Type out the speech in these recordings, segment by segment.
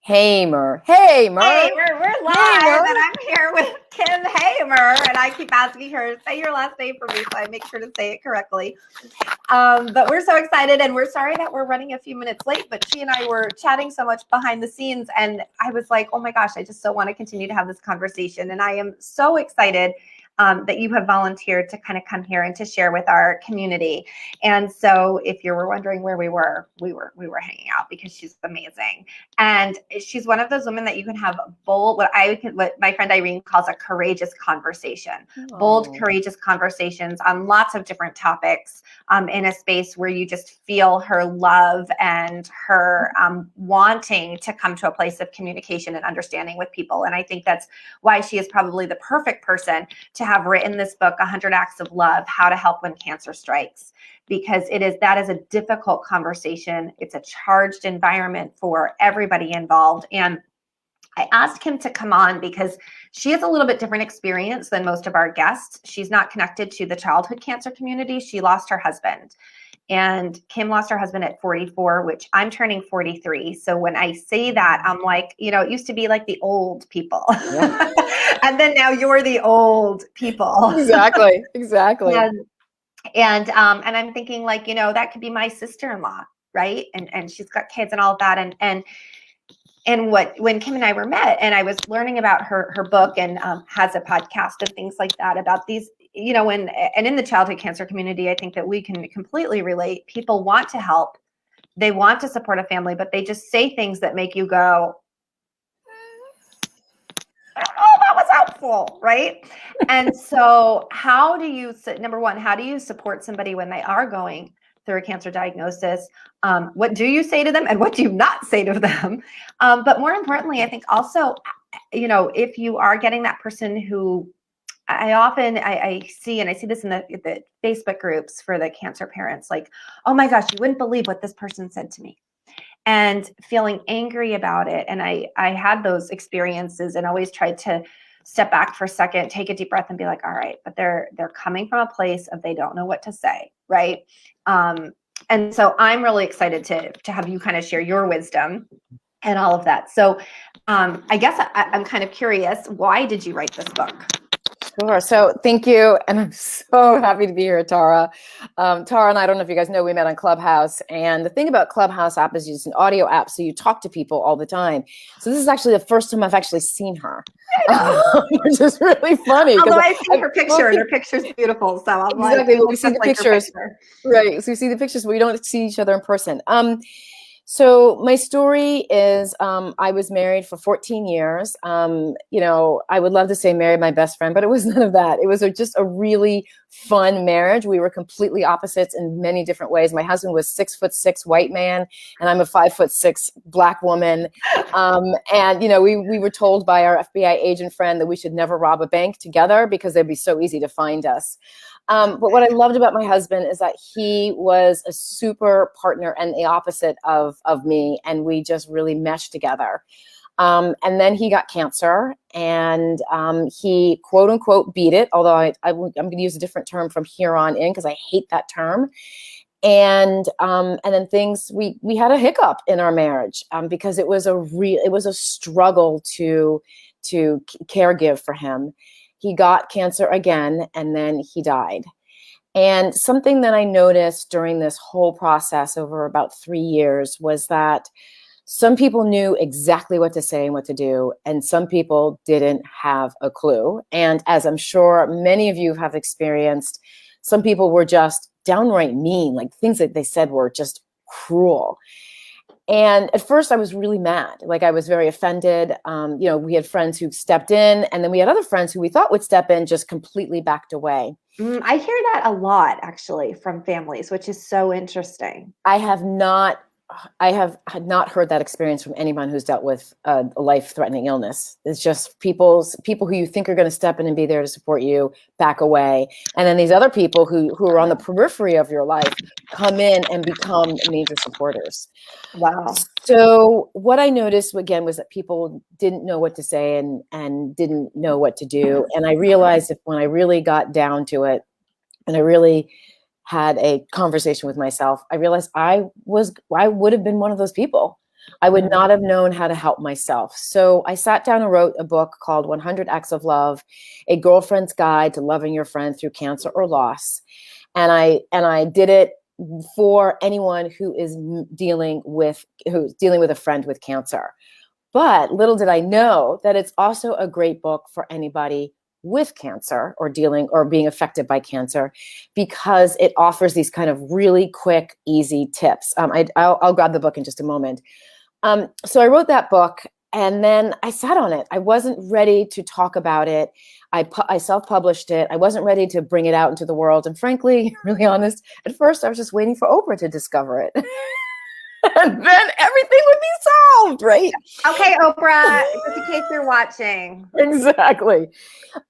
Hamer. Hamer. Hey, we're live, and I'm here with Kim Hamer, and I keep asking her, say your last name for me, so I make sure to say it correctly. But we're so excited, and we're sorry that we're running a few minutes late, but she and I were chatting so much behind the scenes, and I was like, oh my gosh, I just so want to continue to have this conversation, and I am so excited that you have volunteered to kind of come here and to share with our community. And so if you were wondering where we were hanging out because she's amazing. And she's one of those women that you can have bold, what my friend Irene calls a courageous conversation, bold, courageous conversations on lots of different topics in a space where you just feel her love and her wanting to come to a place of communication and understanding with people. And I think that's why she is probably the perfect person to have written this book, 100 Acts of Love, How to Help When Cancer Strikes, because that is a difficult conversation. It's a charged environment for everybody involved. And I asked Kim to come on because she has a little bit different experience than most of our guests. She's not connected to the childhood cancer community. She lost her husband. And Kim lost her husband at 44, which I'm turning 43. So when I say that, I'm like, it used to be like the old people. Yeah. And then now you're the old people. Exactly. And I'm thinking like, that could be my sister-in-law, right? And she's got kids and all of that. And when Kim and I were met, and I was learning about her book, and has a podcast and things like that about these, and in the childhood cancer community, I think that we can completely relate. People want to help, they want to support a family, but they just say things that make you go, oh, that was helpful, right? And so number one, how do you support somebody when they are going through a cancer diagnosis? What do you say to them, and what do you not say to them? But more importantly, I think also, if you are getting that person who I see this in the Facebook groups for the cancer parents, like, oh my gosh, you wouldn't believe what this person said to me, and feeling angry about it. And I had those experiences and always tried to step back for a second, take a deep breath, and be like, all right, but they're coming from a place of they don't know what to say, right? And so I'm really excited to have you kind of share your wisdom and all of that. So I guess I'm kind of curious, why did you write this book? Sure. So thank you. And I'm so happy to be here, Tara. Tara and I don't know if you guys know, we met on Clubhouse. And the thing about Clubhouse app is it's an audio app, so you talk to people all the time. So this is actually the first time I've actually seen her, which is really funny. Although I've seen her picture, and her picture's beautiful. So I'm exactly. Well, we see the pictures. Right. So we see the pictures, but we don't see each other in person. So my story is, I was married for 14 years. I would love to say married my best friend, but it was none of that. It was just a really fun marriage. We were completely opposites in many different ways. My husband was 6'6" white man, and I'm a 5'6" black woman. We were told by our FBI agent friend that we should never rob a bank together because they'd be so easy to find us. But what I loved about my husband is that he was a super partner and the opposite of me. And we just really meshed together. And then he got cancer, and he quote unquote beat it. Although I'm going to use a different term from here on in, because I hate that term. And then we had a hiccup in our marriage because it was a struggle to caregive for him. He got cancer again, and then he died. And something that I noticed during this whole process over about 3 years was that some people knew exactly what to say and what to do, and some people didn't have a clue. And as I'm sure many of you have experienced, some people were just downright mean, like things that they said were just cruel. And at first I was really mad. Like, I was very offended. We had friends who stepped in, and then we had other friends who we thought would step in, just completely backed away. I hear that a lot, actually, from families, which is so interesting. I have not heard that experience from anyone who's dealt with a life-threatening illness. It's just people who you think are going to step in and be there to support you back away. And then these other people who are on the periphery of your life come in and become major supporters. Wow. So what I noticed again was that people didn't know what to say and didn't know what to do. And I realized that when I really got down to it, and I really had a conversation with myself, I realized I would have been one of those people. I would not have known how to help myself. So I sat down and wrote a book called 100 Acts of Love, A Girlfriend's Guide to Loving Your Friend Through Cancer or Loss. And I did it for anyone who's dealing with a friend with cancer. But little did I know that it's also a great book for anybody with cancer or being affected by cancer, because it offers these kind of really quick, easy tips. I'll grab the book in just a moment. So I wrote that book, and then I sat on it. I wasn't ready to talk about it. I self-published it. I wasn't ready to bring it out into the world. And frankly, really honest, at first I was just waiting for Oprah to discover it. And then everything would be solved, right? Okay, Oprah, just in case you're watching. Exactly.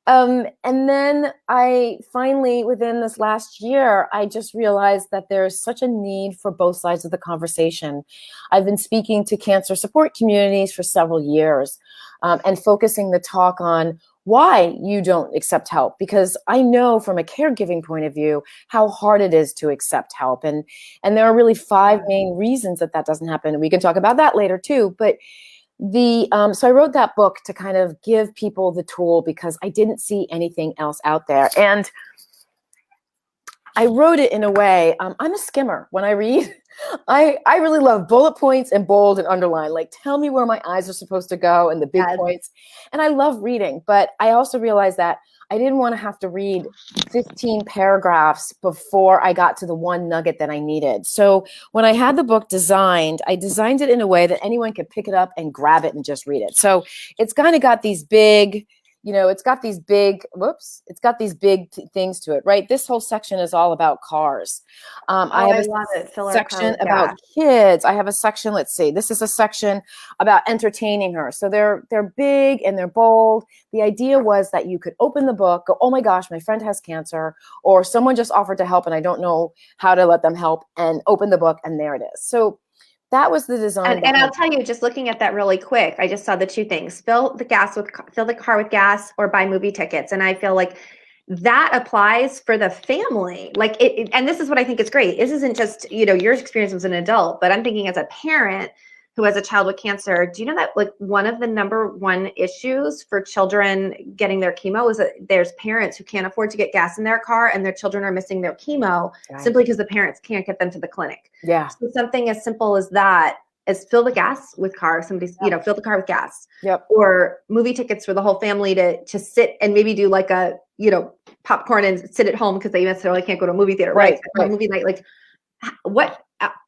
And then I finally, within this last year, I just realized that there's such a need for both sides of the conversation. I've been speaking to cancer support communities for several years, and focusing the talk on why you don't accept help, because I know from a caregiving point of view how hard it is to accept help, and there are really 5 main reasons that doesn't happen, and we can talk about that later too. But so I wrote that book to kind of give people the tool, because I didn't see anything else out there, and I wrote it in a way. I'm a skimmer when I read. I really love bullet points and bold and underline. Like, tell me where my eyes are supposed to go and the big points. And I love reading, but I also realized that I didn't want to have to read 15 paragraphs before I got to the one nugget that I needed. So when I had the book designed, I designed it in a way that anyone could pick it up and grab it and just read it. So it's kind of got these big, it's got these big things to it, right? This whole section is all about cars. I have a section about kids. I have a section, let's see, this is a section about entertaining her. So they're big and they're bold. The idea was that you could open the book, go, oh my gosh, my friend has cancer, or someone just offered to help and I don't know how to let them help, and open the book and there it is. So that was the design. And I'll tell you, just looking at that really quick, I just saw the 2 things: fill the car with gas, or buy movie tickets. And I feel like that applies for the family. Like and this is what I think is great. This isn't just, your experience as an adult, but I'm thinking as a parent who has a child with cancer. Do you know that like one of the number 1 issues for children getting their chemo is that there's parents who can't afford to get gas in their car, and their children are missing their chemo simply because the parents can't get them to the clinic. Yeah. So something as simple as that, as fill the gas with car. Somebody's, fill the car with gas. Yep. Or movie tickets for the whole family to sit and maybe do like a, popcorn and sit at home because they necessarily can't go to a movie theater. Right. A movie night. Like what?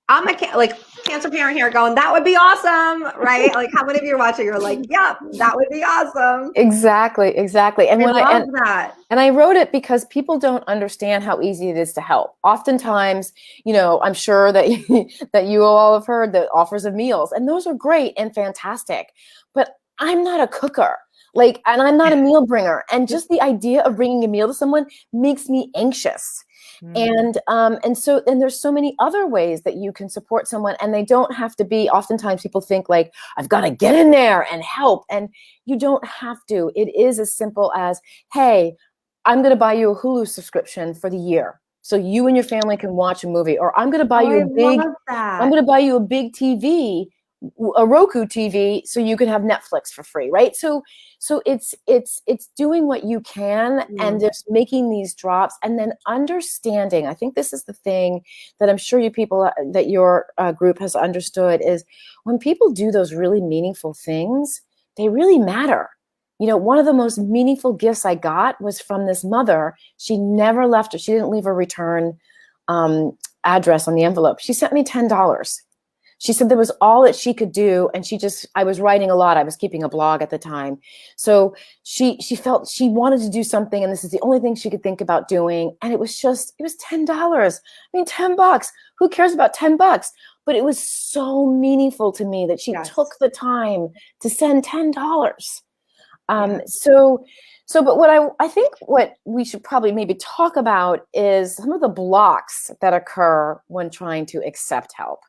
I'm a cancer parent here going, that would be awesome, right? Like, how many of you are watching are like, yep, that would be awesome. Exactly. And And I wrote it because people don't understand how easy it is to help. Oftentimes, I'm sure that that you all have heard the offers of meals, and those are great and fantastic, but I'm not a cooker. And I'm not a meal bringer. And just the idea of bringing a meal to someone makes me anxious. And so there's so many other ways that you can support someone, and they don't have to be, oftentimes people think like, I've got to get in there and help. And you don't have to. It is as simple as, hey, I'm going to buy you a Hulu subscription for the year so you and your family can watch a movie, or I'm going to buy you a big TV, a Roku TV, so you can have Netflix for free, right? So it's doing what you can, and just making these drops, and then understanding. I think this is the thing that I'm sure that your group has understood, is when people do those really meaningful things, they really matter. One of the most meaningful gifts I got was from this mother. She never left her. She didn't leave a return address on the envelope. She sent me $10. She said that was all that she could do. And I was writing a lot. I was keeping a blog at the time. So she felt she wanted to do something, and this is the only thing she could think about doing. And it was $10. I mean, $10. Who cares about $10? But it was so meaningful to me that she took the time to send $10. But I think what we should probably maybe talk about is some of the blocks that occur when trying to accept help.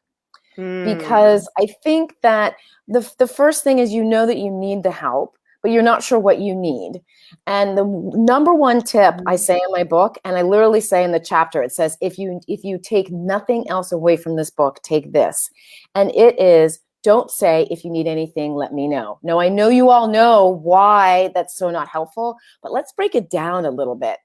Because I think that the first thing is, that you need the help, but you're not sure what you need. And the number 1 tip I say in my book, and I literally say in the chapter, it says, if you take nothing else away from this book, take this. And it is, don't say, if you need anything, let me know. Now, I know you all know why that's so not helpful, but let's break it down a little bit.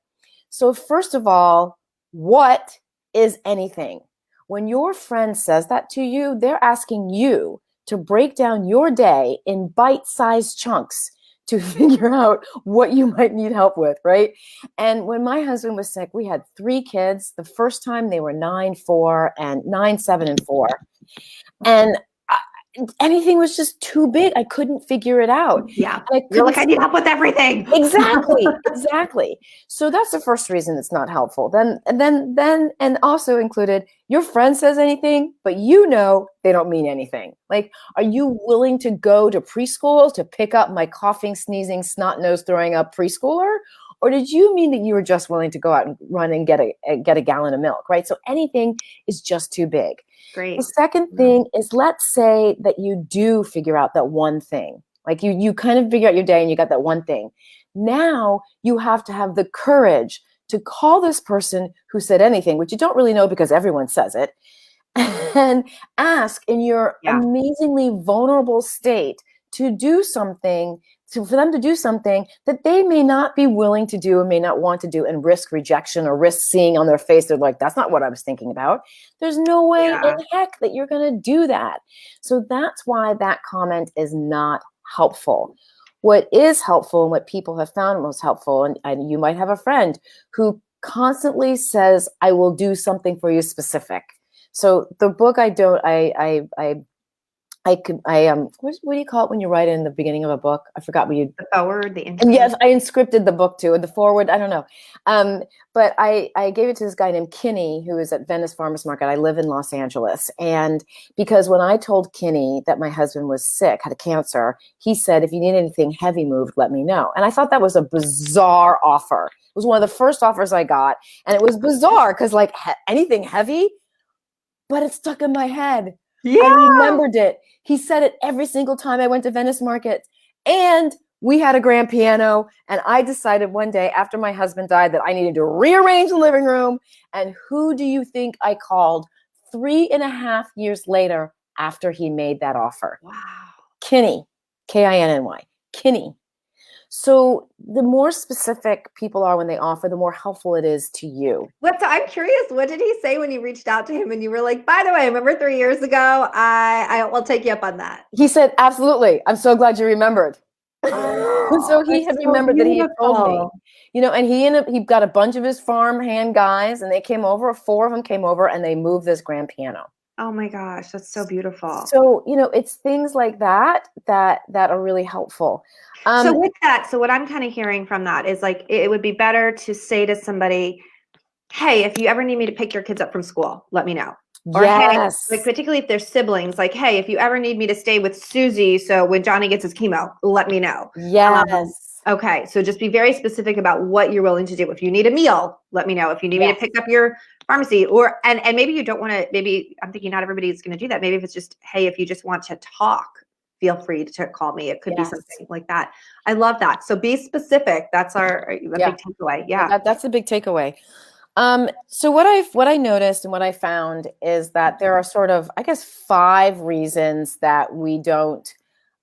So first of all, what is anything? When your friend says that to you, they're asking you to break down your day in bite-sized chunks to figure out what you might need help with, right? And when my husband was sick, we had 3 kids. The first time they were 9, 4, and 9, 7, and 4. And anything was just too big. I couldn't figure it out. Yeah. You're like, I need help with everything. Exactly. So that's the first reason it's not helpful. Then, and also included, your friend says anything, but you know they don't mean anything. Like, are you willing to go to preschool to pick up my coughing, sneezing, snot nose, throwing up preschooler? Or did you mean that you were just willing to go out and run and get a gallon of milk, right? So anything is just too big. Great. The second thing is, let's say that you do figure out that one thing. Like you kind of figure out your day and you got that one thing. Now you have to have the courage to call this person who said anything, which you don't really know because everyone says it, and ask in your amazingly vulnerable state to do something, for them to do something that they may not be willing to do and may not want to do, and risk rejection or risk seeing on their face, they're like, that's not what I was thinking about. There's no way in heck that you're going to do that. So that's why that comment is not helpful. What is helpful and what people have found most helpful, and you might have a friend who constantly says, I will do something for you specific. So the book what do you call it when you write it in the beginning of a book? I forgot what you... The forward, the intro. And yes, I inscripted the book too, and the forward, I don't know. But I gave it to this guy named Kinney, who is at Venice Farmers Market. I live in Los Angeles. And because when I told Kinney that my husband was sick, had a cancer, he said, if you need anything heavy moved, let me know. And I thought that was a bizarre offer. It was one of the first offers I got. And it was bizarre because like anything heavy, but it stuck in my head. Yeah. I remembered it. He said it every single time I went to Venice Market. And we had a grand piano. And I decided one day after my husband died that I needed to rearrange the living room. And who do you think I called 3.5 years later after he made that offer? Wow. Kinney, Kinny, Kinney. So the more specific people are when they offer, the more helpful it is to you. I'm curious, what did he say when you reached out to him and you were like, by the way, remember 3 years ago, I will take you up on that? He said, absolutely. I'm so glad you remembered. So he had remembered that he had told me, and he got a bunch of his farm hand guys, and they came over. 4 of them came over, and they moved this grand piano. Oh my gosh, that's so beautiful. So, it's things like that are really helpful. So with that, so what I'm kind of hearing from that is like, it would be better to say to somebody, hey, if you ever need me to pick your kids up from school, let me know. Or yes. Hey, like particularly if they're siblings, like, hey, if you ever need me to stay with Susie, so when Johnny gets his chemo, let me know. Yes. Okay. So just be very specific about what you're willing to do. If you need a meal, let me know. If you need me to pick up your pharmacy, and maybe you don't want to, maybe I'm thinking not everybody's going to do that. Maybe if it's just, hey, if you just want to talk, feel free to call me. It could be something like that. I love that. So be specific. That's our big takeaway. Yeah. That's a big takeaway. So what I noticed and what I found is that there are sort of, I guess, 5 reasons that we don't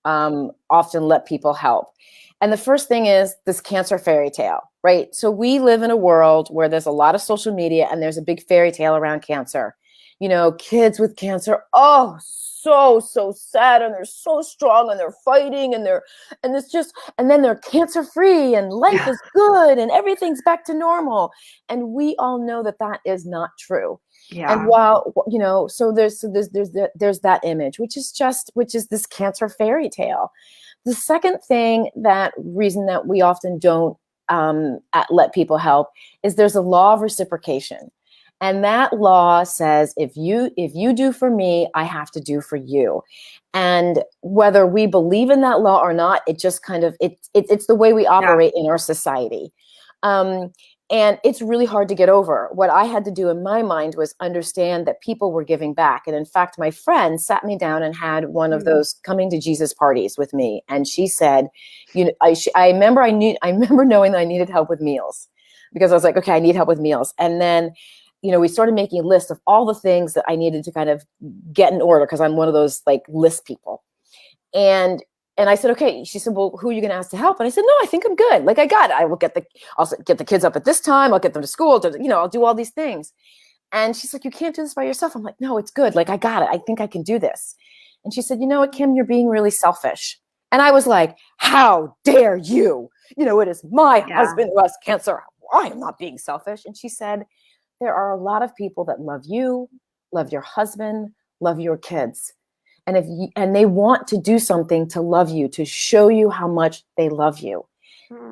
often let people help. And the first thing is this cancer fairy tale, right? So we live in a world where there's a lot of social media and there's a big fairy tale around cancer. Kids with cancer, so sad, and they're so strong, and they're fighting, and then they're cancer free, and life is good, and everything's back to normal. And we all know that that is not true. Yeah. And while so there's that image, which is this cancer fairy tale. The second reason that we often don't let people help is there's a law of reciprocation. And that law says, if you do for me, I have to do for you. And whether we believe in that law or not, it just kind of, it's the way we operate in our society. And it's really hard to get over. What I had to do in my mind was understand that people were giving back. And in fact, my friend sat me down and had one of those coming to Jesus parties with me. And she said, I remember knowing that I needed help with meals, because I was like, okay, I need help with meals. And then we started making a list of all the things that I needed to kind of get in order, because I'm one of those like list people. And I said, okay. She said, well, who are you going to ask to help? And I said, no, I think I'm good. Like, I got it. I'll get the kids up at this time. I'll get them to school. I'll do all these things. And she's like, you can't do this by yourself. I'm like, no, it's good. Like, I got it. I think I can do this. And she said, you know what, Kim, you're being really selfish. And I was like, how dare you? It is my husband who has cancer. I am not being selfish. And she said, there are a lot of people that love you, love your husband, love your kids. And they want to do something to love you, to show you how much they love you.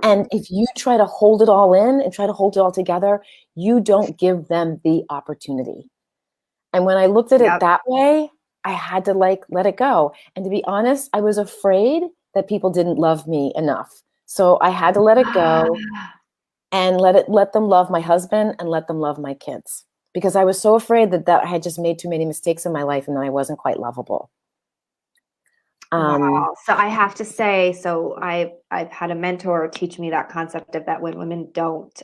And if you try to hold it all in and try to hold it all together, you don't give them the opportunity. And when I looked at it that way, I had to like let it go. And to be honest, I was afraid that people didn't love me enough. So I had to let it go and let them love my husband and let them love my kids, because I was so afraid that I had just made too many mistakes in my life and that I wasn't quite lovable. Wow. So I have to say, so I've had a mentor teach me that concept of that when women don't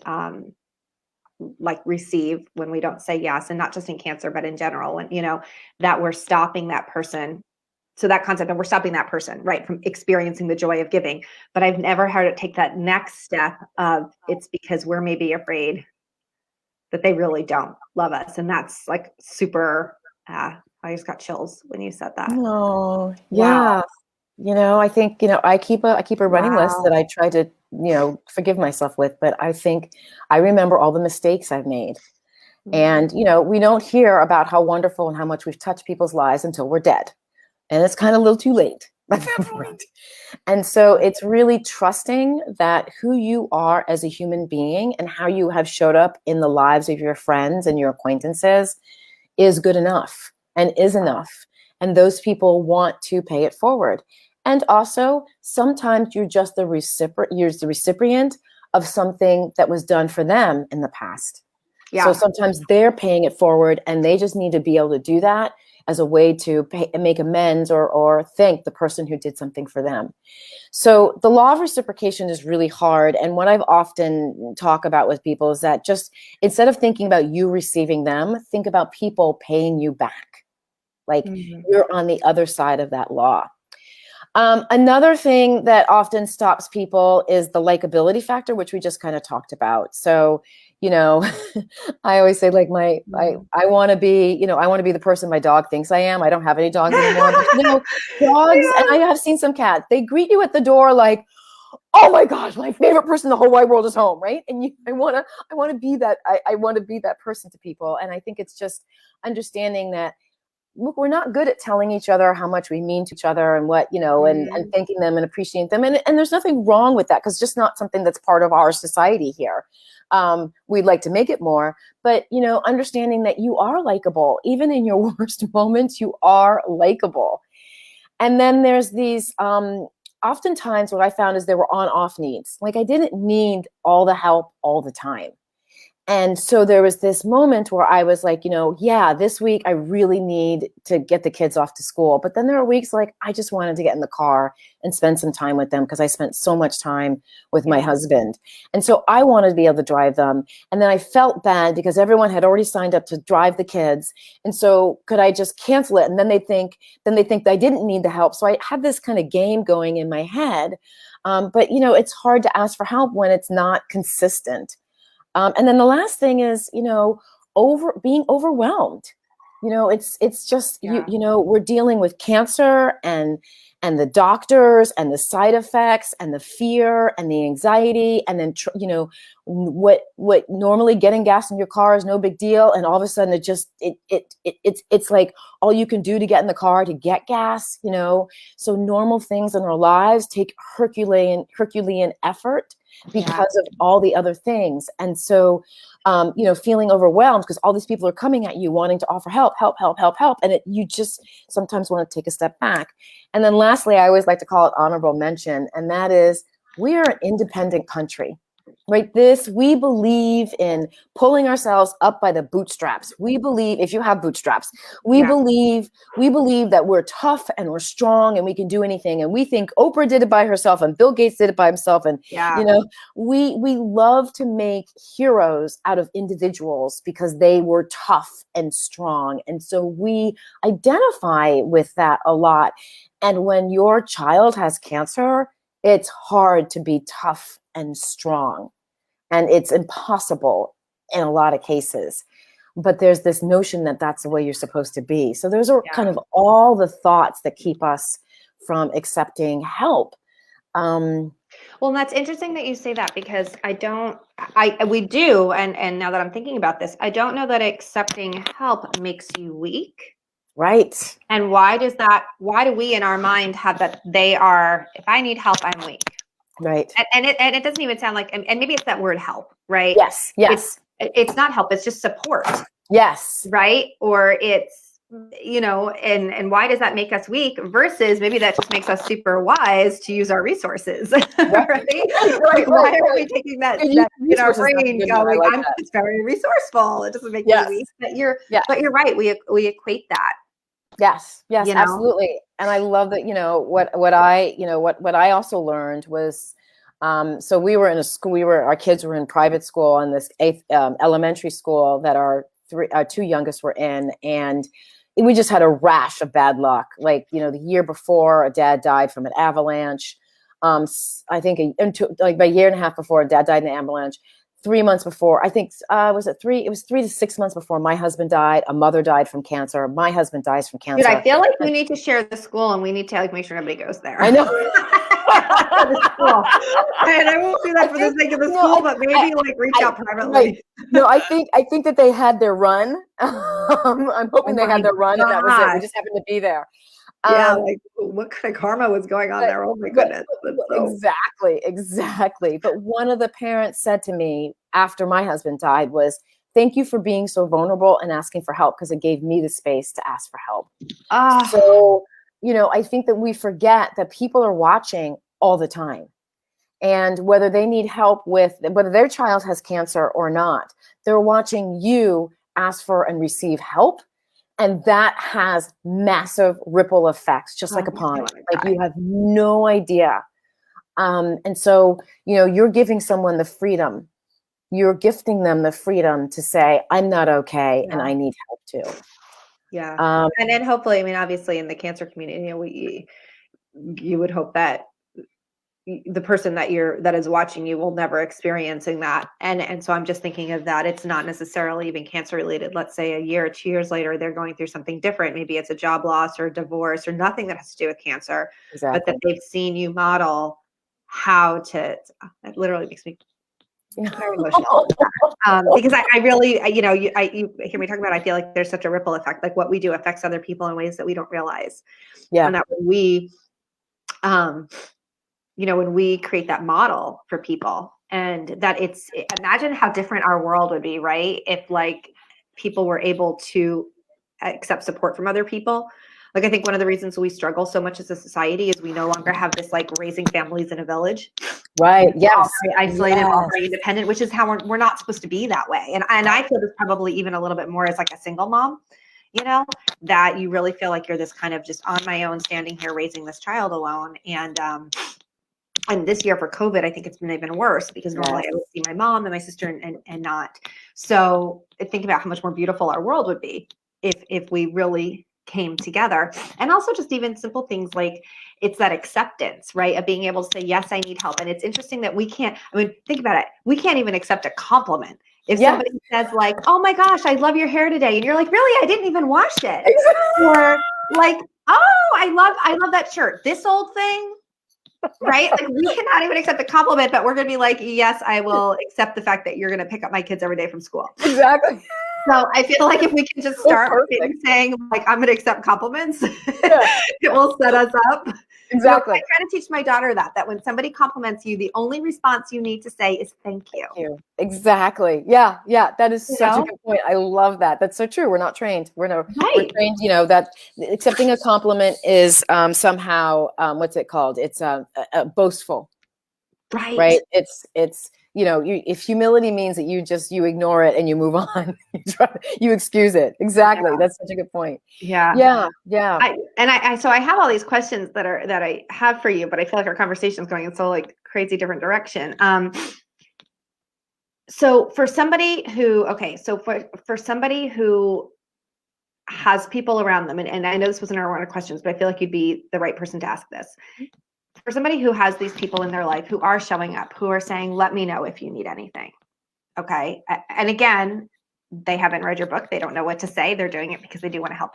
receive, when we don't say yes, and not just in cancer, but in general, when, that we're stopping that person. So that concept that we're stopping that person, right, from experiencing the joy of giving. But I've never heard it take that next step of it's because we're maybe afraid that they really don't love us. And that's like super, I just got chills when you said that. No, yeah. Wow. I think, I keep a running list that I try to, forgive myself with, but I think I remember all the mistakes I've made. And, we don't hear about how wonderful and how much we've touched people's lives until we're dead. And it's kind of a little too late at that point. And so it's really trusting that who you are as a human being and how you have showed up in the lives of your friends and your acquaintances is good enough and is enough. And those people want to pay it forward. And also, sometimes you're just the recipient of something that was done for them in the past. Yeah. So sometimes they're paying it forward, and they just need to be able to do that as a way to make amends or thank the person who did something for them. So the law of reciprocation is really hard. And what I've often talk about with people is that just instead of thinking about you receiving them, think about people paying you back. Like you're on the other side of that law. Another thing that often stops people is the likability factor, which we just kind of talked about. So, I always say like I want to be, I want to be the person my dog thinks I am. I don't have any dogs anymore, but dogs, and I have seen some cats, they greet you at the door like, oh my gosh, my favorite person in the whole wide world is home, right? And I want to be that. I want to be that person to people. And I think it's just understanding that, look, we're not good at telling each other how much we mean to each other and what, and thanking them and appreciating them. And there's nothing wrong with that, because it's just not something that's part of our society here. We'd like to make it more, but, understanding that you are likable, even in your worst moments, you are likable. And then there's these, oftentimes what I found is there were on-off needs. Like I didn't need all the help all the time. And so there was this moment where I was like, this week I really need to get the kids off to school. But then there are weeks like I just wanted to get in the car and spend some time with them, because I spent so much time with my husband. And so I wanted to be able to drive them. And then I felt bad because everyone had already signed up to drive the kids. And so could I just cancel it? And then they think that I didn't need the help. So I had this kind of game going in my head. But it's hard to ask for help when it's not consistent. And then the last thing is, being overwhelmed. It's just, we're dealing with cancer and the doctors and the side effects and the fear and the anxiety. And then, what normally getting gas in your car is no big deal. And all of a sudden it's like all you can do to get in the car to get gas, so normal things in our lives take Herculean effort because of all the other things. And so, feeling overwhelmed because all these people are coming at you wanting to offer help. And you just sometimes want to take a step back. And then lastly, I always like to call it honorable mention. And that is, we are an independent country. right? We believe in pulling ourselves up by the bootstraps. We believe, if you have bootstraps, we believe that we're tough and we're strong and we can do anything. And we think Oprah did it by herself and Bill Gates did it by himself. And, we love to make heroes out of individuals because they were tough and strong. And so we identify with that a lot. And when your child has cancer, it's hard to be tough and strong. And it's impossible in a lot of cases. But there's this notion that that's the way you're supposed to be. So those are kind of all the thoughts that keep us from accepting help. Well, that's interesting that you say that, because we do. And now that I'm thinking about this, I don't know that accepting help makes you weak. Right. And why do we in our mind have that if I need help, I'm weak. Right. And it doesn't even sound like, and maybe it's that word help, right? Yes. It's not help. It's just support. Yes. Right. Or it's, and why does that make us weak versus maybe that just makes us super wise to use our resources, right? Like, why are we taking that in our brain going, I'm just very resourceful. It doesn't make me weak. But you're right. We equate that. Yes, absolutely. And I love that, what I also learned was, so we were in a school, our kids were in private school in this elementary school that our two youngest were in. And we just had a rash of bad luck. Like, the year before, a dad died from an avalanche. I think like about a year and a half before, a dad died in an avalanche. 3 months before, I think, it was 3 to 6 months before my husband died, a mother died from cancer. My husband dies from cancer. Dude, I feel like we need to share the school and we need to make sure nobody goes there. I know. And I won't do that for the sake of the school, but maybe reach out privately. Right. No, I think that they had their run. I'm hoping they had their run and that was it. We just happened to be there. What kind of karma was going on there? Oh my goodness. Exactly. But one of the parents said to me after my husband died was, thank you for being so vulnerable and asking for help, because it gave me the space to ask for help. So, I think that we forget that people are watching all the time. And whether they need help with, whether their child has cancer or not, they're watching you ask for and receive help. And that has massive ripple effects, just like a pond. Like, you have no idea. And so, you're giving someone the freedom. You're gifting them the freedom to say, I'm not okay, and I need help too. Yeah. And then hopefully, obviously in the cancer community, you would hope that the person that is watching you will never experiencing that. And so I'm just thinking of that. It's not necessarily even cancer related. Let's say a year or 2 years later, they're going through something different. Maybe it's a job loss or a divorce or nothing that has to do with cancer, but that they've seen you model how to, it literally makes me very emotional. Because I really, you hear me talk about, I feel like there's such a ripple effect. Like, what we do affects other people in ways that we don't realize. Yeah. And that when we create that model for people, and that imagine how different our world would be, right? If people were able to accept support from other people. I think one of the reasons we struggle so much as a society is we no longer have this raising families in a village. Right. Yes. Very isolated, all very independent, which is how we're not supposed to be that way. And I feel this probably even a little bit more as a single mom, that you really feel like you're this kind of just on my own, standing here raising this child alone. And this year for COVID, I think it's been even worse, because normally I would see my mom and my sister and not. So think about how much more beautiful our world would be if we really came together. And also just even simple things like, it's that acceptance, right? Of being able to say, yes, I need help. And it's interesting that we can't, think about it. We can't even accept a compliment. If somebody says oh my gosh, I love your hair today. And you're like, really? I didn't even wash it. Or oh, I love that shirt. This old thing. Right? We cannot even accept a compliment, but we're going to be yes, I will accept the fact that you're going to pick up my kids every day from school. Exactly. So I feel like if we can just start saying I'm going to accept compliments, it will set us up. Exactly. I try to teach my daughter that when somebody compliments you, the only response you need to say is thank you. Thank you. Exactly. Yeah. That is such a good point. I love that. That's so true. We're not trained. We're trained, that accepting a compliment is somehow, what's it called? It's boastful. right? It's, if humility means that you ignore it and you move on, you excuse it. Exactly. Yeah. That's such a good point. Yeah. So I have all these questions that I have for you, but I feel like our conversation is going in so like crazy different direction. So for somebody who, for somebody who has people around them, and I know this wasn't our round of questions, but I feel like you'd be the right person to ask this. For somebody who has these people in their life who are showing up, who are saying, let me know if you need anything. Okay. And again, they haven't read your book. They don't know what to say. They're doing it because they do want to help.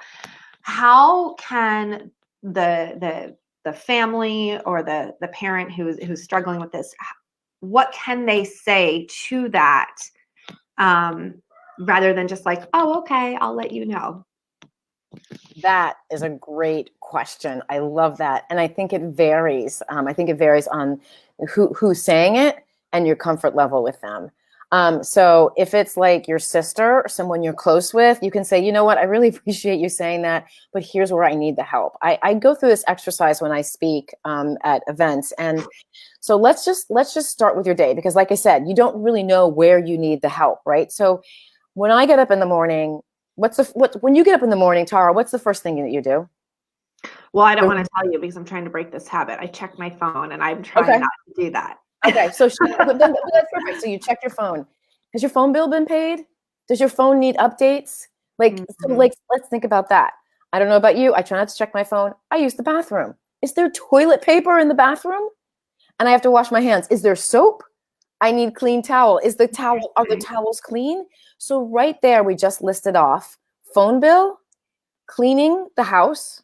How can the family or the parent who's struggling with this, what can they say to that, rather than just like, oh, okay, I'll let you know? That is a great question. I love that. And I think it varies. I think it varies on who's saying it and your comfort level with them. So if it's like your sister or someone you're close with, you can say, you know what, I really appreciate you saying that, but here's where I need the help. I go through this exercise when I speak at events. And so let's just start with your day, because like I said, you don't really know where you need the help, right? So when I get up in the morning, when you get up in the morning, Tara, what's the first thing that you do? Well, I don't want to tell you because I'm trying to break this habit. I check my phone and I'm trying not to do that. Okay. So but that's perfect. So you check your phone. Has your phone bill been paid? Does your phone need updates? So let's think about that. I don't know about you. I try not to check my phone. I use the bathroom. Is there toilet paper in the bathroom? And I have to wash my hands. Is there soap? I need clean towel. Are the towels clean? So right there, we just listed off phone bill, cleaning the house,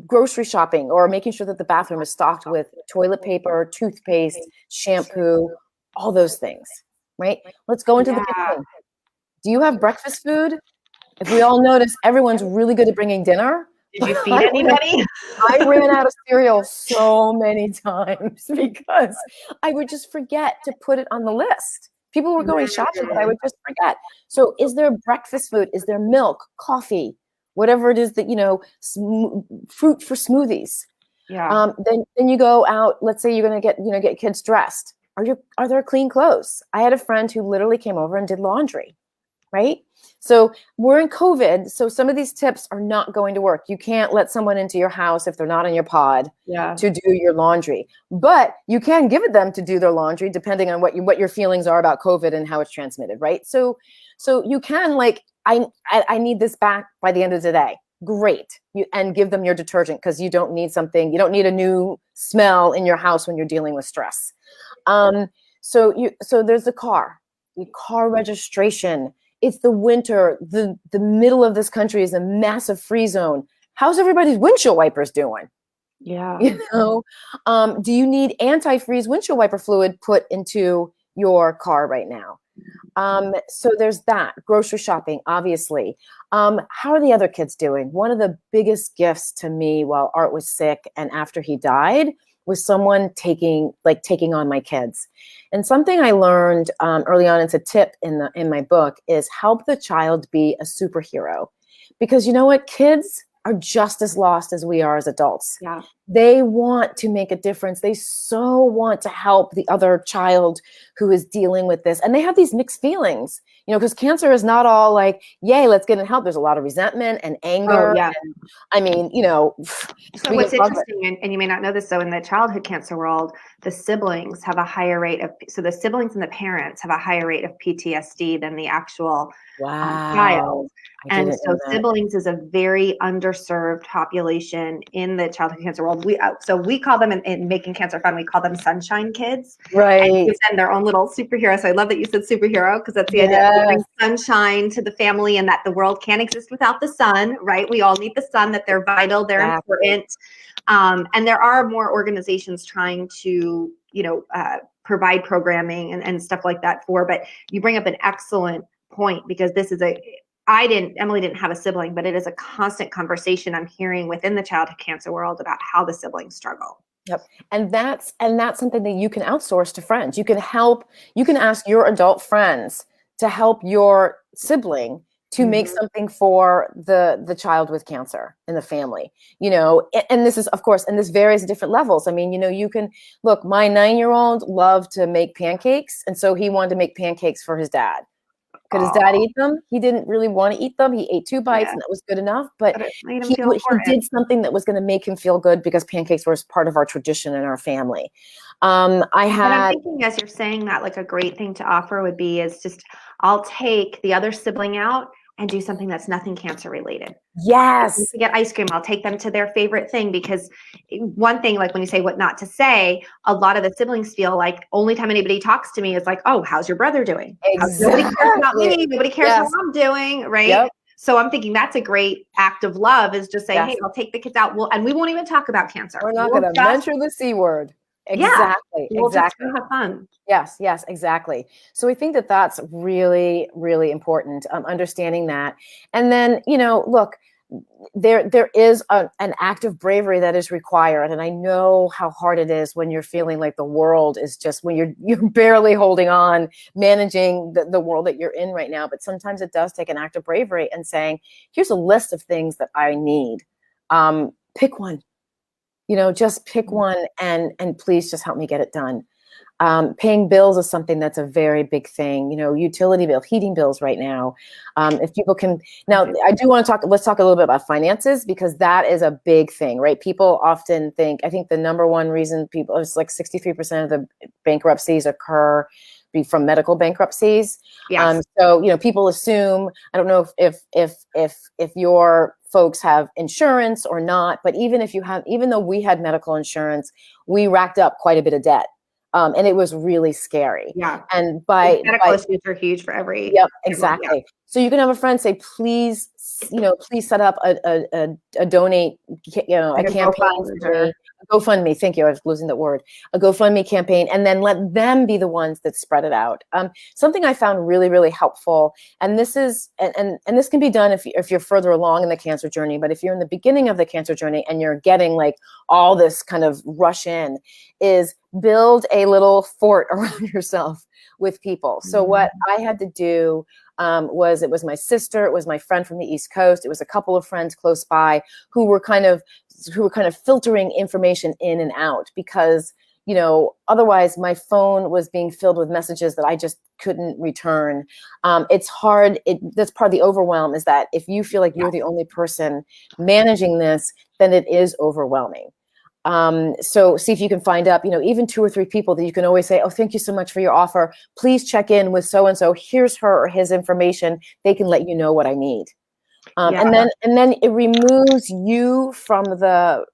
grocery shopping, or making sure that the bathroom is stocked with toilet paper, toothpaste, shampoo, all those things, right? Let's go into the kitchen. Do you have breakfast food? If we all notice, everyone's really good at bringing dinner. Did you feed anybody? I ran out of cereal so many times because I would just forget to put it on the list. People were going shopping, but I would just forget. So is there breakfast food? Is there milk, coffee, whatever it is that, fruit for smoothies? Yeah. Then you go out, let's say you're going to get kids dressed. Are there clean clothes? I had a friend who literally came over and did laundry, right? So we're in COVID, so some of these tips are not going to work. You can't let someone into your house if they're not in your pod to do your laundry. But you can give it them to do their laundry depending on what your feelings are about COVID and how it's transmitted, right? So you can I need this back by the end of the day. Great. And give them your detergent because you don't need a new smell in your house when you're dealing with stress. So there's the car registration. It's the winter. The middle of this country is a massive freeze zone. How's everybody's windshield wipers doing? Yeah. Do you need anti-freeze windshield wiper fluid put into your car right now? So there's that. Grocery shopping, obviously. How are the other kids doing? One of the biggest gifts to me while Art was sick and after he died was someone taking on my kids. And something I learned early on, it's a tip in my book, is help the child be a superhero. Because you know what? Kids are just as lost as we are as adults. Yeah. They want to make a difference. They so want to help the other child who is dealing with this. And they have these mixed feelings, because cancer is not all like, yay, let's get in help. There's a lot of resentment and anger. Oh, yeah. And, I mean, So what's interesting, and you may not know this, so in the childhood cancer world, the siblings have a higher rate the siblings and the parents have a higher rate of PTSD than the actual child. And so siblings is a very underserved population in the childhood cancer world. We call them in Making Cancer Fun, we call them sunshine kids. Right. And give them their own little superhero. So I love that you said superhero, because that's the idea. We bring sunshine to the family and that the world can't exist without the sun, right? We all need the sun, that they're vital, they're important. And there are more organizations trying to, provide programming and stuff like that but you bring up an excellent point, because this is Emily didn't have a sibling, but it is a constant conversation I'm hearing within the childhood cancer world about how the siblings struggle. Yep. And that's something that you can outsource to friends. You can ask your adult friends to help your sibling to make something for the child with cancer in the family, you know, and this is, of course, and this varies at different levels. I mean, you know, you can look, my 9-year-old loved to make pancakes. And so he wanted to make pancakes for his dad. Could his dad eat them? He didn't really want to eat them. He ate 2 bites and that was good enough, but it made him he feel did something that was going to make him feel good because pancakes were part of our tradition in our family. I'm thinking as you're saying that, like a great thing to offer would be is just, I'll take the other sibling out and do something that's nothing cancer related. Yes. To get ice cream, I'll take them to their favorite thing, because one thing, like when you say what not to say, a lot of the siblings feel like only time anybody talks to me is like, oh, how's your brother doing? Exactly. Nobody cares about me. Nobody cares how I'm doing, right? Yep. So I'm thinking that's a great act of love, is just say, hey, I'll take the kids out, and we won't even talk about cancer. We're not going to mention the C word. Exactly. We'll just have fun. Yes, exactly. So I think that that's really, really important, understanding that. And then, you know, look, there is an act of bravery that is required. And I know how hard it is when you're feeling like the world is just, when you're barely holding on, managing the world that you're in right now. But sometimes it does take an act of bravery and saying, here's a list of things that I need. Pick one. You know, just pick one and please just help me get it done. Paying bills is something that's a very big thing. You know, utility bill, heating bills right now. If people can, now I do want to let's talk a little bit about finances, because that is a big thing, right? People often think, I think the number one reason it's like 63% of the bankruptcies occur from medical bankruptcies. Yes. So, you know, people assume, I don't know if your folks have insurance or not, but even though we had medical insurance, we racked up quite a bit of debt. And it was really scary. Yeah. And medical issues are huge for every. Yep, exactly. Yeah. So you can have a friend say, please set up a donate, you know, a campaign. GoFundMe. Thank you. I was losing that word. A GoFundMe campaign, and then let them be the ones that spread it out. Something I found really, really helpful, and this is, and this can be done if you're further along in the cancer journey. But if you're in the beginning of the cancer journey and you're getting like all this kind of rush in, is build a little fort around yourself with people. So what I had to do it was my sister, it was my friend from the East Coast, it was a couple of friends close by who were kind of filtering information in and out, because, you know, otherwise my phone was being filled with messages that I just couldn't return. It's hard. That's part of the overwhelm, is that if you feel like you're the only person managing this, then it is overwhelming. So see if you can find up, you know, even 2 or 3 people that you can always say, oh, thank you so much for your offer. Please check in with so-and-so. Here's her or his information. They can let you know what I need. And then it removes you from the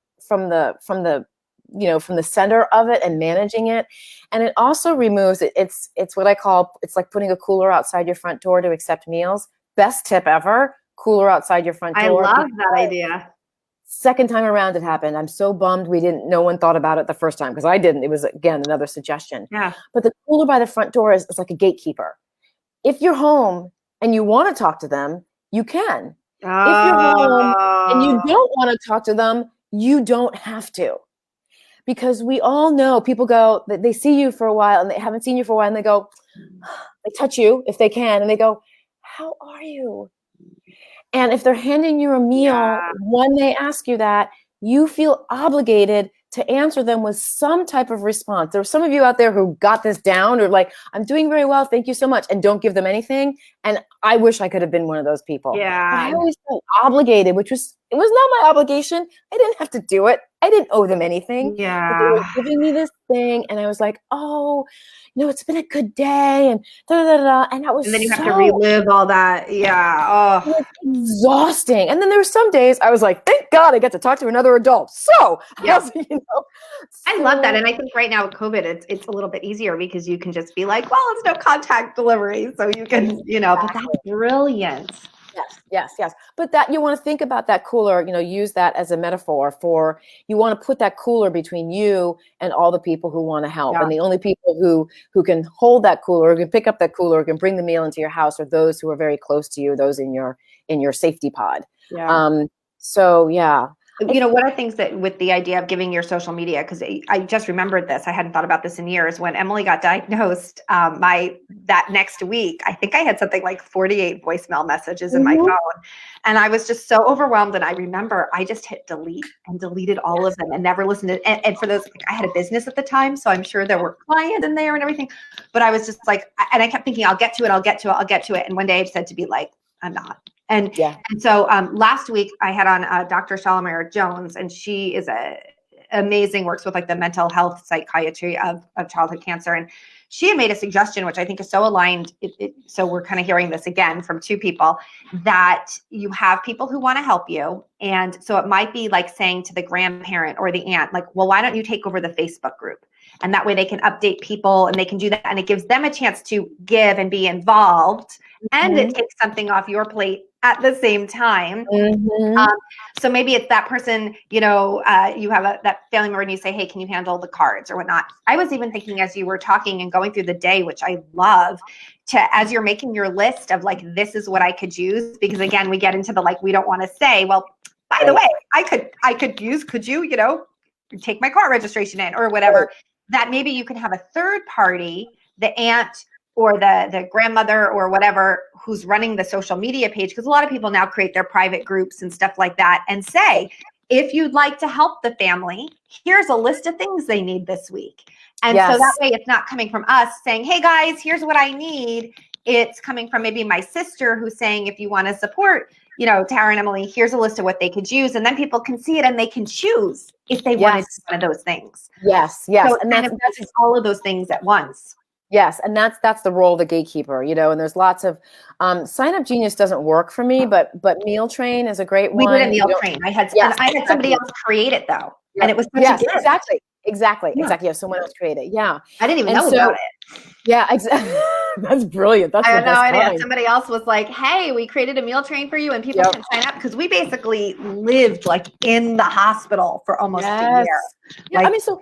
center of it and managing it. And it also removes it. It's what I call, it's like putting a cooler outside your front door to accept meals. Best tip ever, cooler outside your front door. I love that idea. Second time around it happened. I'm so bummed no one thought about it the first time, because I didn't. It was, again, another suggestion. Yeah. But the cooler by the front door is like a gatekeeper. If you're home and you want to talk to them, you can. If you're home and you don't want to talk to them, you don't have to. Because we all know, people go, they see you for a while and they haven't seen you for a while, and they go, they touch you if they can, and they go, how are you? And if they're handing you a meal, when they ask you that, you feel obligated to answer them with some type of response. There are some of you out there who got this down, or like, I'm doing very well, thank you so much, and don't give them anything. And I wish I could have been one of those people. Yeah. But I always felt obligated, it was not my obligation. I didn't have to do it. I didn't owe them anything. Yeah. But they were giving me this thing, and I was like, oh, you know, it's been a good day, and and that was, and then you have to relive all that. Yeah. Oh, it was exhausting. And then there were some days I was like, thank God I get to talk to another adult. So, you know, I love that. And I think right now with COVID, it's a little bit easier, because you can just be like, well, it's no contact delivery, so you can, you know, but that's brilliant. Yes. But that, you want to think about that cooler, you know, use that as a metaphor for, you want to put that cooler between you and all the people who want to help. And the only people who can hold that cooler, who can pick up that cooler, who can bring the meal into your house, are those who are very close to you, those in your safety pod. Yeah. So yeah. You know, one of the things that with the idea of giving your social media, because I just remembered this, I hadn't thought about this in years. When Emily got diagnosed, that next week, I think I had something like 48 voicemail messages in my phone, and I was just so overwhelmed. And I remember I just hit delete and deleted all of them and never listened to. And for those, I had a business at the time, so I'm sure there were clients in there and everything. But I was just like, and I kept thinking, I'll get to it, I'll get to it, I'll get to it. And one day I said to be like, I'm not. And so last week I had on Dr. Shalimar Jones, and she is amazing, works with like the mental health psychiatry of childhood cancer. And she had made a suggestion, which I think is so aligned. So we're kind of hearing this again from two people, that you have people who want to help you. And so it might be like saying to the grandparent or the aunt, like, well, why don't you take over the Facebook group? And that way they can update people and they can do that. And it gives them a chance to give and be involved. And it takes something off your plate at the same time. So maybe it's that person, you know, you have that family member and you say, hey, can you handle the cards or whatnot? I was even thinking as you were talking and going through the day, which I love, as you're making your list of like, this is what I could use, because again, we get into the, like, we don't want to say, well, by the way, I could use, could you, you know, take my car registration in or whatever, that maybe you can have a third party, the aunt or the grandmother or whatever, who's running the social media page. Because a lot of people now create their private groups and stuff like that and say, if you'd like to help the family, here's a list of things they need this week. And so that way it's not coming from us saying, hey guys, here's what I need. It's coming from maybe my sister who's saying, if you want to support, you know, Tara and Emily, here's a list of what they could use. And then people can see it and they can choose if they wanted one of those things. So and that's all of those things at once. Yes, and that's the role of the gatekeeper, you know. And there's lots of Sign Up Genius doesn't work for me, but Meal Train is a great one. We did a Meal Train. I had somebody else create it though, and it was such a gift. Exactly. Yeah, someone else created. Yeah, I didn't even know about it. Yeah, exactly. That's brilliant. That's I know. And somebody else was like, "Hey, we created a meal train for you, and people can sign up," because we basically lived like in the hospital for almost a year. Yeah, I mean, so.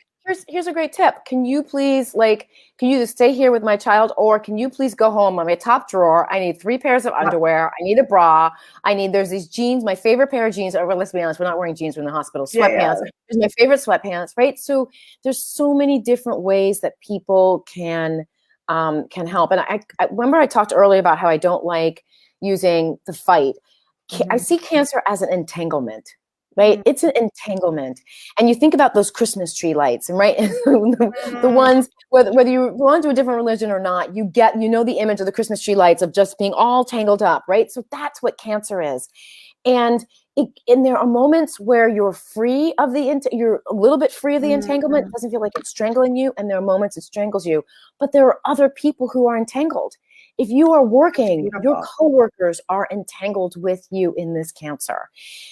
Here's a great tip. Can you please, like, can you just stay here with my child, or can you please go home? On my top drawer, I need 3 pairs of underwear. I need a bra. There's these jeans, my favorite pair of jeans. Or let's be honest, we're not wearing jeans in the hospital. Sweatpants. There's my favorite sweatpants, right? So there's so many different ways that people can help. And I remember I talked earlier about how I don't like using the fight. I see cancer as an entanglement. Right? It's an entanglement. And you think about those Christmas tree lights, and right? the ones, whether you belong to a different religion or not, you know the image of the Christmas tree lights of just being all tangled up, right? So that's what cancer is. And there are moments where you're free of you're a little bit free of the entanglement. It doesn't feel like it's strangling you. And there are moments it strangles you. But there are other people who are entangled. If you are working, your coworkers are entangled with you in this cancer,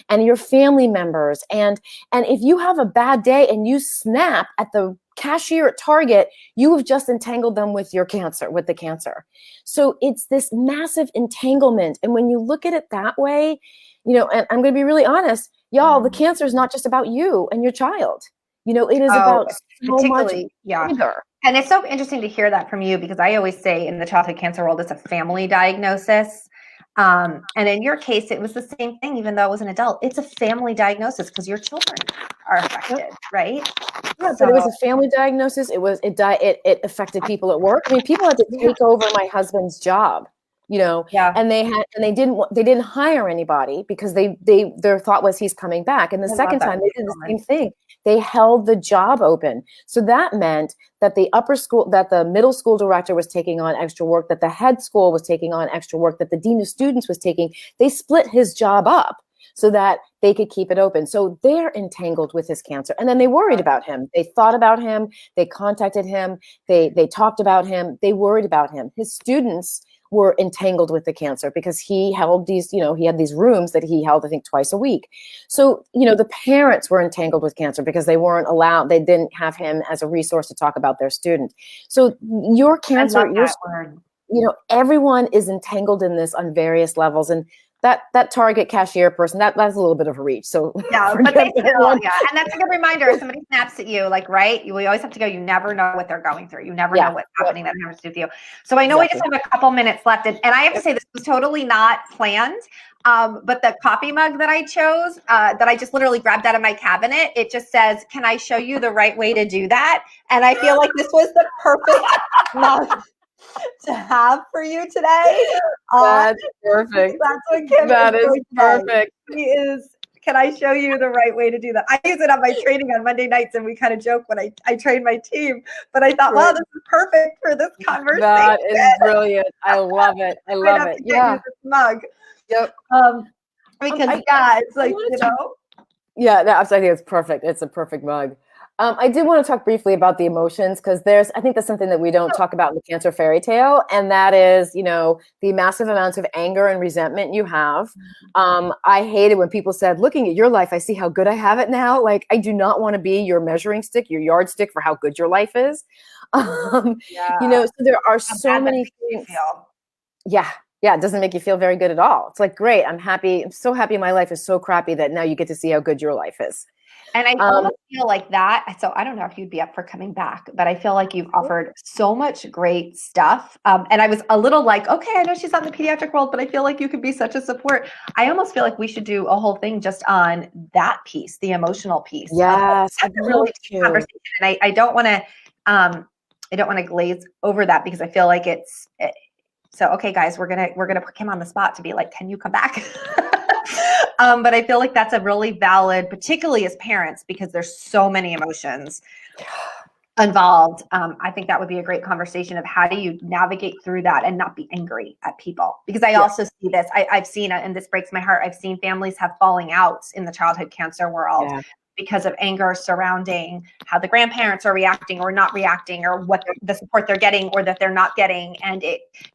and your family members. And if you have a bad day and you snap at the cashier at Target, you have just entangled them with the cancer. So it's this massive entanglement. And when you look at it that way, you know, and I'm going to be really honest, y'all, the cancer is not just about you and your child. You know, it is about so much bigger. And it's so interesting to hear that from you, because I always say in the childhood cancer world, it's a family diagnosis. And in your case, it was the same thing, even though it was an adult. It's a family diagnosis because your children are affected, right? Yeah, but it was a family diagnosis. It affected people at work. I mean, people had to take over my husband's job. You know, and they didn't hire anybody because their thought was he's coming back. And the second time they did the same thing. They held the job open. So that meant that the middle school director was taking on extra work, that the head school was taking on extra work, that the dean of students was they split his job up so that they could keep it open. So they're entangled with his cancer. And then they worried about him. They thought about him. They contacted him. They talked about him. They worried about him. His students were entangled with the cancer because he held these, you know, he had these rooms that he held, I think, twice a week. So, you know, the parents were entangled with cancer because they weren't allowed, they didn't have him as a resource to talk about their student. So your cancer, you know, everyone is entangled in this on various levels. And that Target cashier person, that's a little bit of a reach. So yeah, but they still, yeah. And that's a good reminder. If somebody snaps at you, like, right, we always have to go, you never know what they're going through. You never know what's happening that has to do with you. So I know we just have a couple minutes left. And I have to say, this was totally not planned. But the coffee mug that I chose, that I just literally grabbed out of my cabinet, it just says, "Can I show you the right way to do that?" And I feel like this was the perfect mug to have for you today. That's perfect. That's what Kim is perfect. He is. Can I show you the right way to do that? I use it on my training on Monday nights, and we kind of joke when I train my team. But I thought, wow, this is perfect for this conversation. That is brilliant. I love it. I love it. Yeah. This mug. Yep. Because it's like, you know. Yeah, I think it's perfect. It's a perfect mug. I did want to talk briefly about the emotions, because I think that's something that we don't talk about in the Cancer fairy tale. And that is, the massive amounts of anger and resentment you have. I hated when people said, looking at your life, I see how good I have it now. Like, I do not want to be your measuring stick, your yardstick for how good your life is. So there are so many things. Yeah. It doesn't make you feel very good at all. It's like, great. I'm happy. I'm so happy my life is so crappy that now you get to see how good your life is. And I almost feel like that. So I don't know if you'd be up for coming back, but I feel like you've offered so much great stuff. And I was a little like, okay, I know she's not in the pediatric world, but I feel like you could be such a support. I almost feel like we should do a whole thing just on that piece, the emotional piece. Yes, that's a really good conversation. And I don't want to glaze over that, because I feel like so, okay, guys, we're gonna put Kim on the spot to be like, can you come back? But I feel like that's a really valid, particularly as parents, because there's so many emotions involved. I think that would be a great conversation of how do you navigate through that and not be angry at people? Because I also see this, I've seen it, and this breaks my heart. I've seen families have falling outs in the childhood cancer world. Because of anger surrounding how the grandparents are reacting or not reacting, or what the support they're getting or that they're not getting. And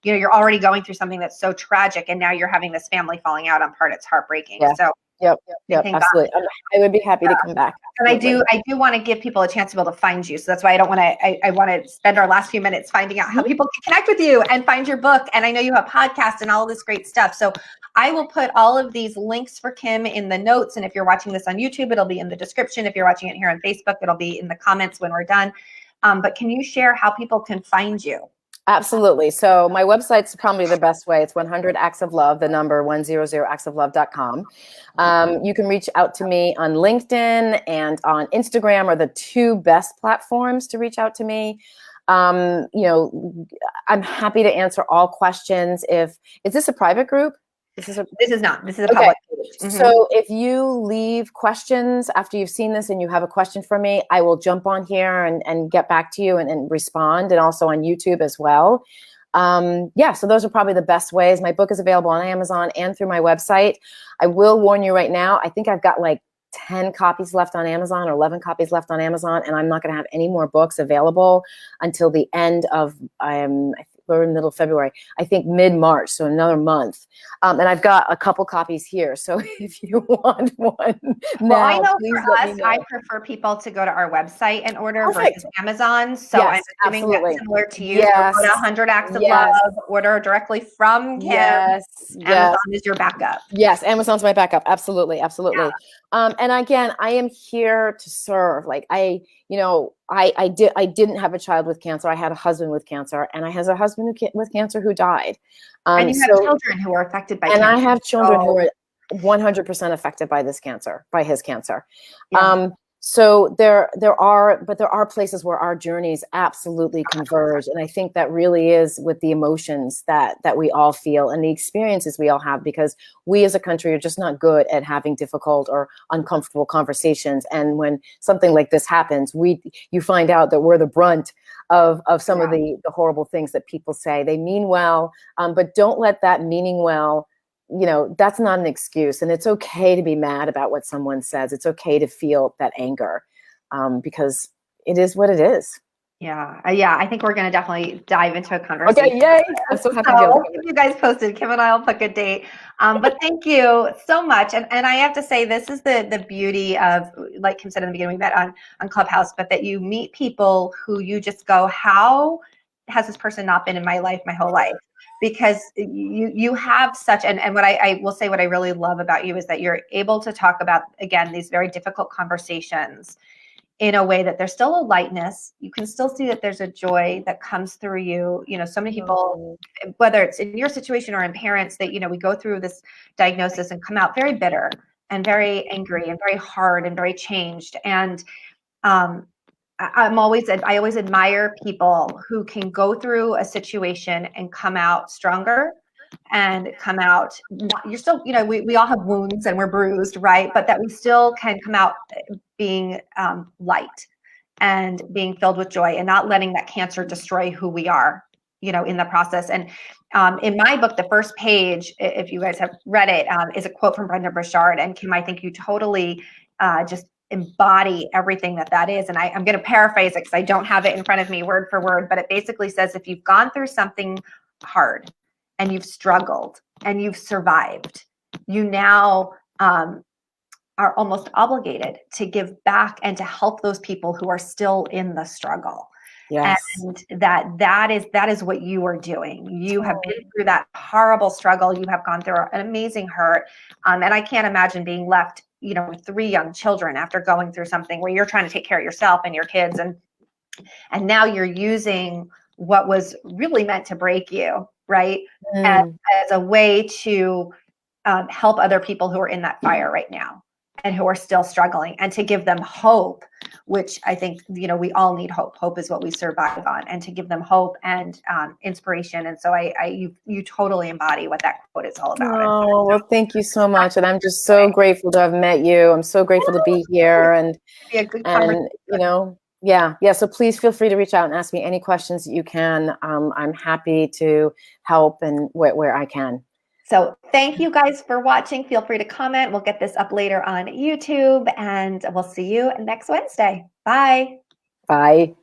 you're already going through something that's so tragic, and now you're having this family falling out on part. It's heartbreaking. Yeah. So Yep, absolutely. I would be happy to come back. And I do want to give people a chance to be able to find you. So that's why I want to spend our last few minutes finding out how people can connect with you and find your book. And I know you have podcasts and all of this great stuff. So I will put all of these links for Kim in the notes. And if you're watching this on YouTube, it'll be in the description. If you're watching it here on Facebook, it'll be in the comments when we're done. But can you share how people can find you? Absolutely. So my website's probably the best way. It's 100 Acts of Love, the number 100actsoflove.com. You can reach out to me on LinkedIn and on Instagram are the two best platforms to reach out to me. I'm happy to answer all questions. Is this a private group? This is not. This is a public page. Mm-hmm. So if you leave questions after you've seen this and you have a question for me, I will jump on here and get back to you and respond, and also on YouTube as well. So those are probably the best ways. My book is available on Amazon and through my website. I will warn you right now, I think I've got like 10 copies left on Amazon or 11 copies left on Amazon, and I'm not going to have any more books available until the end of, we're in the middle of February, I think mid-March, so another month. And I've got a couple copies here. So if you want one now, I know for us, I prefer people to go to our website and order versus Amazon. So I'm assuming that's similar to you. Yes. So go to 100 Acts of Love, order directly from Kim. Amazon is your backup. Yes, Amazon's my backup. Absolutely. Yeah. And again, I am here to serve. Like I didn't have a child with cancer. I had a husband with cancer, and I had a husband with cancer who died. And you have children who are affected by cancer. And I have children who are 100% affected by his cancer. Yeah. So there are places where our journeys absolutely converge. And I think that really is with the emotions that we all feel and the experiences we all have, because we as a country are just not good at having difficult or uncomfortable conversations. And when something like this happens, you find out that we're the brunt of some of the horrible things that people say. They mean well, but don't let that meaning well, that's not an excuse. And it's okay to be mad about what someone says. It's okay to feel that anger, because it is what it is. Yeah. I think we're going to definitely dive into a conversation. Okay, yay. I'm so happy to keep you guys posted. Kim and I will pick a date. But thank you so much. And I have to say, this is the beauty of, like Kim said in the beginning, we met on Clubhouse, but that you meet people who you just go, how has this person not been in my life my whole life? because you have such, and what I will say, what I really love about you is that you're able to talk about, again, these very difficult conversations in a way that there's still a lightness. You can still see that there's a joy that comes through you. You know, so many people, whether it's in your situation or in parents, that, you know, we go through this diagnosis and come out very bitter and very angry and very hard and very changed. And I always admire people who can go through a situation and come out stronger and come out, you're still, you know, we all have wounds and we're bruised, right? But that we still can come out being light and being filled with joy and not letting that cancer destroy who we are, you know, in the process. And in my book, the first page, if you guys have read it, is a quote from Brenda Burchard. And Kim, I think you totally just embody everything that is. And I'm going to paraphrase it because I don't have it in front of me word for word, but it basically says, if you've gone through something hard and you've struggled and you've survived, you now are almost obligated to give back and to help those people who are still in the struggle. Yes. And that is what you are doing. You have been through that horrible struggle. You have gone through an amazing hurt. And I can't imagine being left, you know, with 3 young children after going through something where you're trying to take care of yourself and your kids. And now you're using what was really meant to break you, right? As a way to help other people who are in that fire right now and who are still struggling, and to give them hope, which I think, you know, we all need hope. Hope is what we survive on, and to give them hope and inspiration. And so you totally embody what that quote is all about. Oh, well, thank you so much. And I'm just so grateful to have met you. I'm so grateful to be here. And you know, yeah. So please feel free to reach out and ask me any questions that you can. I'm happy to help and where I can. So thank you guys for watching. Feel free to comment. We'll get this up later on YouTube, and we'll see you next Wednesday. Bye. Bye.